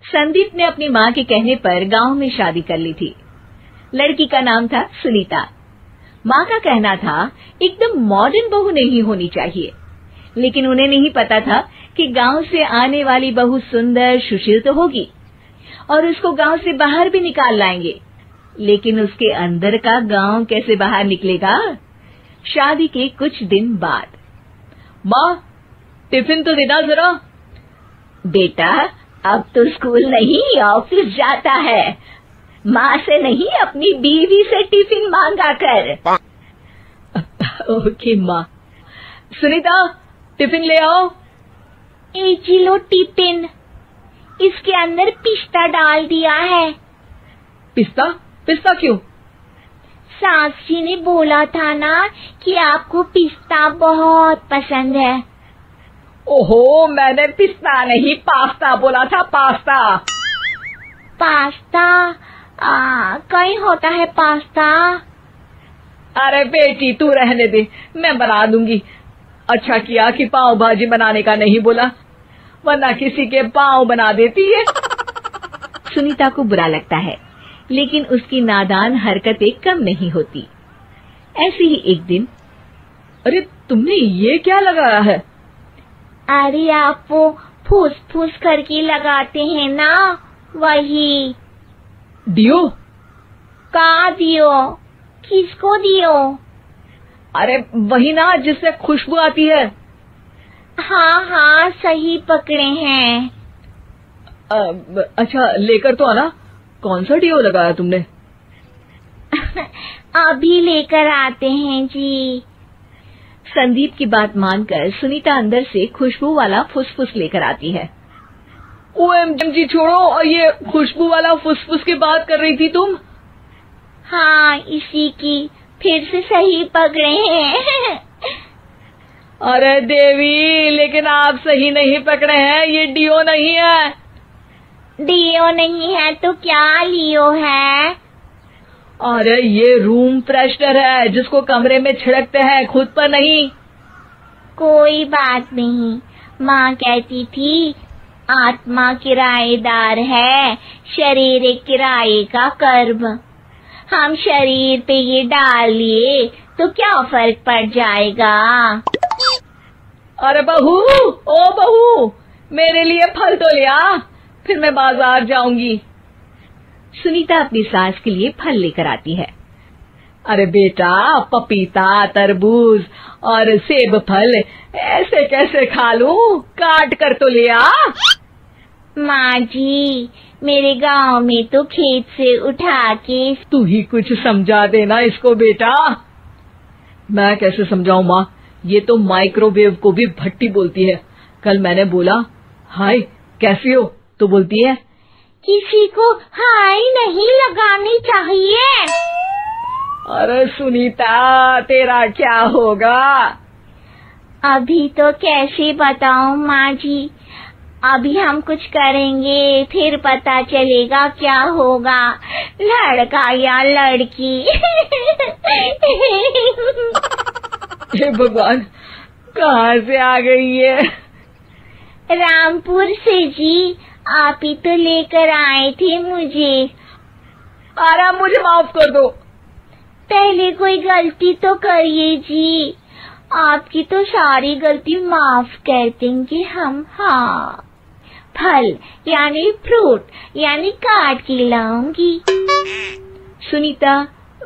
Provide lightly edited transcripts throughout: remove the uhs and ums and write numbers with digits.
संदीप ने अपनी माँ के कहने पर गांव में शादी कर ली थी। लड़की का नाम था सुनीता। माँ का कहना था एकदम मॉडर्न बहू नहीं होनी चाहिए, लेकिन उन्हें नहीं पता था कि गांव से आने वाली बहू सुंदर सुशील तो होगी और उसको गांव से बाहर भी निकाल लाएंगे, लेकिन उसके अंदर का गांव कैसे बाहर निकलेगा। शादी के कुछ दिन बाद, माँ टिफिन तो देना जरा। बेटा अब तो स्कूल नहीं ऑफिस जाता है, माँ से नहीं अपनी बीवी से टिफिन मांगा कर। ओके माँ। सुनीता टिफिन ले आओ। एक किलो टिफिन, इसके अंदर पिस्ता डाल दिया है। पिस्ता? पिस्ता क्यों? सास जी ने बोला था ना कि आपको पिस्ता बहुत पसंद है। ओहो, मैंने पिस्ता नहीं पास्ता बोला था, पास्ता। पास्ता? कहीं होता है पास्ता? अरे बेटी तू रहने दे, मैं बना दूंगी। अच्छा किया कि पाव भाजी बनाने का नहीं बोला, वरना किसी के पाव बना देती है। सुनीता को बुरा लगता है, लेकिन उसकी नादान हरकतें कम नहीं होती। ऐसे ही एक दिन, अरे तुमने ये क्या लगाया है? अरे आप वो फूस फूस करके लगाते हैं ना, वही। दियो? का दियो? किसको दियो? अरे वही ना जिससे खुशबू आती है। हाँ हाँ सही पकड़े हैं। अच्छा लेकर तो आना। कौन सा डियो लगाया तुमने? अभी लेकर आते हैं जी। संदीप की बात मानकर सुनीता अंदर से खुशबू वाला फुसफुस लेकर आती है। ओएमजी छोड़ो, और ये खुशबू वाला फुसफुस की बात कर रही थी तुम? हाँ इसी की, फिर से सही पकड़े हैं। अरे देवी, लेकिन आप सही नहीं पकड़े हैं, ये डियो नहीं है। डियो नहीं है तो क्या लियो है? अरे ये रूम फ्रेशनर है, जिसको कमरे में छिड़कते हैं, खुद पर नहीं। कोई बात नहीं, माँ कहती थी आत्मा किराएदार है, शरीर एक किराए का कर्म। हम शरीर पे ये डाल लिए तो क्या फर्क पड़ जाएगा। अरे बहू, ओ बहू, मेरे लिए फल तो ले आ, फिर मैं बाजार जाऊंगी। सुनीता अपनी सास के लिए फल लेकर आती है। अरे बेटा, पपीता, तरबूज और सेब फल ऐसे कैसे खा लूं? काट कर तो ले आ। माँ जी, मेरे गांव में तो खेत से उठा के। तू ही कुछ समझा देना इसको बेटा। मैं कैसे समझाऊं माँ, ये तो माइक्रोवेव को भी भट्टी बोलती है। कल मैंने बोला हाय कैसी हो, तो बोलती है किसी को हाय नहीं लगानी चाहिए। अरे सुनीता, तेरा क्या होगा? अभी तो कैसे बताऊं माँ जी, अभी हम कुछ करेंगे फिर पता चलेगा क्या होगा, लड़का या लड़की। हे भगवान, कहाँ से आ गई है? रामपुर से जी, आप ही तो लेकर आए थे मुझे। अरे मुझे माफ कर दो। पहले कोई गलती तो करिए जी, आपकी तो सारी गलती माफ कर देंगे हम। हाँ, फल यानी फ्रूट यानी काट के लाऊंगी। सुनीता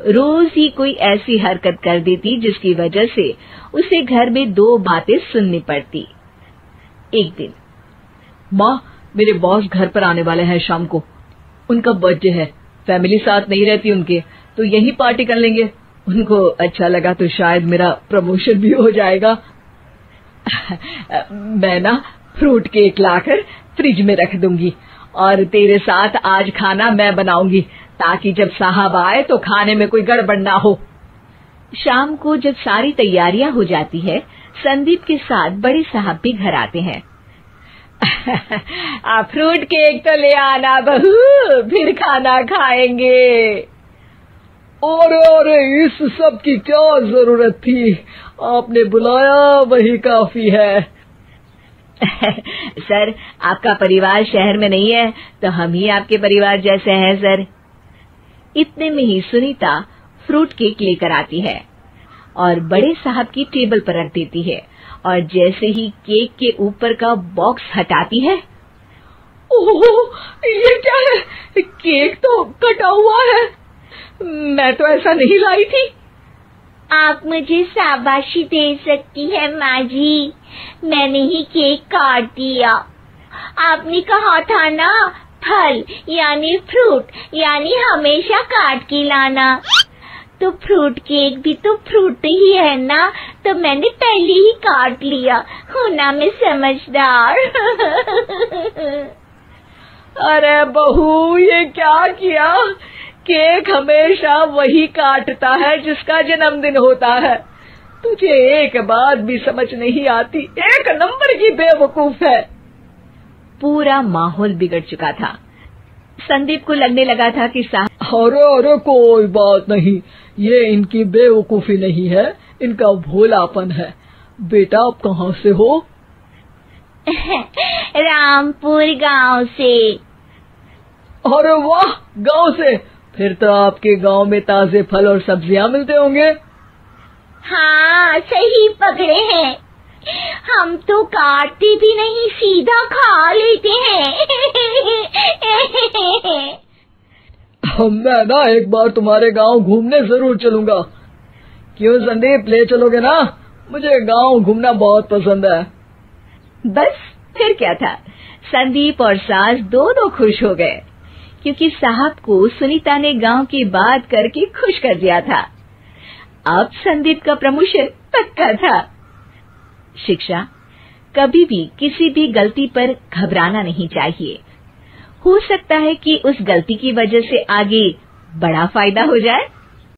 रोज ही कोई ऐसी हरकत कर देती जिसकी वजह से उसे घर में दो बातें सुननी पड़ती। एक दिन, माँ मेरे बॉस घर पर आने वाले हैं शाम को, उनका बर्थडे है, फैमिली साथ नहीं रहती उनके, तो यही पार्टी कर लेंगे। उनको अच्छा लगा तो शायद मेरा प्रमोशन भी हो जाएगा। मैं ना फ्रूट केक लाकर फ्रिज में रख दूंगी और तेरे साथ आज खाना मैं बनाऊंगी, ताकि जब साहब आए तो खाने में कोई गड़बड़ ना हो। शाम को जब सारी तैयारियां हो जाती है, संदीप के साथ बड़े साहब भी घर आते हैं। फ्रूट केक तो ले आना बहू, फिर खाना खाएंगे। और इस सब की क्या जरूरत थी, आपने बुलाया वही काफी है। सर, आपका परिवार शहर में नहीं है तो हम ही आपके परिवार जैसे हैं सर। इतने में ही सुनीता फ्रूट केक लेकर आती है और बड़े साहब की टेबल पर रख देती है और जैसे ही केक के ऊपर का बॉक्स हटाती है, ओह, ये क्या है? केक तो कटा हुआ है। मैं तो ऐसा नहीं लाई थी। आप मुझे शाबाशी दे सकती है माँ जी, मैंने ही केक काट दिया। आपने कहा था ना, फल यानी फ्रूट यानी हमेशा काट के लाना, तो फ्रूट केक भी तो फ्रूट ही है ना, तो मैंने पहले ही काट लिया। हूँ ना मैं समझदार। अरे बहू, ये क्या किया? केक हमेशा वही काटता है जिसका जन्मदिन होता है। तुझे एक बात भी समझ नहीं आती, एक नंबर की बेवकूफ है। पूरा माहौल बिगड़ चुका था। संदीप को लगने लगा था कि अरे कोई बात नहीं, ये इनकी बेवकूफी नहीं है, इनका भोलापन है। बेटा, आप कहाँ से हो? रामपुर गांव से। अरे वाह, गांव से? फिर तो आपके गांव में ताजे फल और सब्जियां मिलते होंगे। हाँ, सही पकड़े हैं। हम तो काटते भी नहीं, सीधा खा लेते हैं। मैं ना एक बार तुम्हारे गांव घूमने जरूर चलूंगा। क्यों संदीप, ले चलोगे ना? मुझे गांव घूमना बहुत पसंद है। बस फिर क्या था, संदीप और सास दोनों खुश हो गए क्योंकि साहब को सुनीता ने गांव की बात करके खुश कर दिया था। अब संदीप का प्रमोशन पक्का था। शिक्षा, कभी भी किसी भी गलती पर घबराना नहीं चाहिए। हो सकता है कि उस गलती की वजह से आगे बड़ा फायदा हो जाए।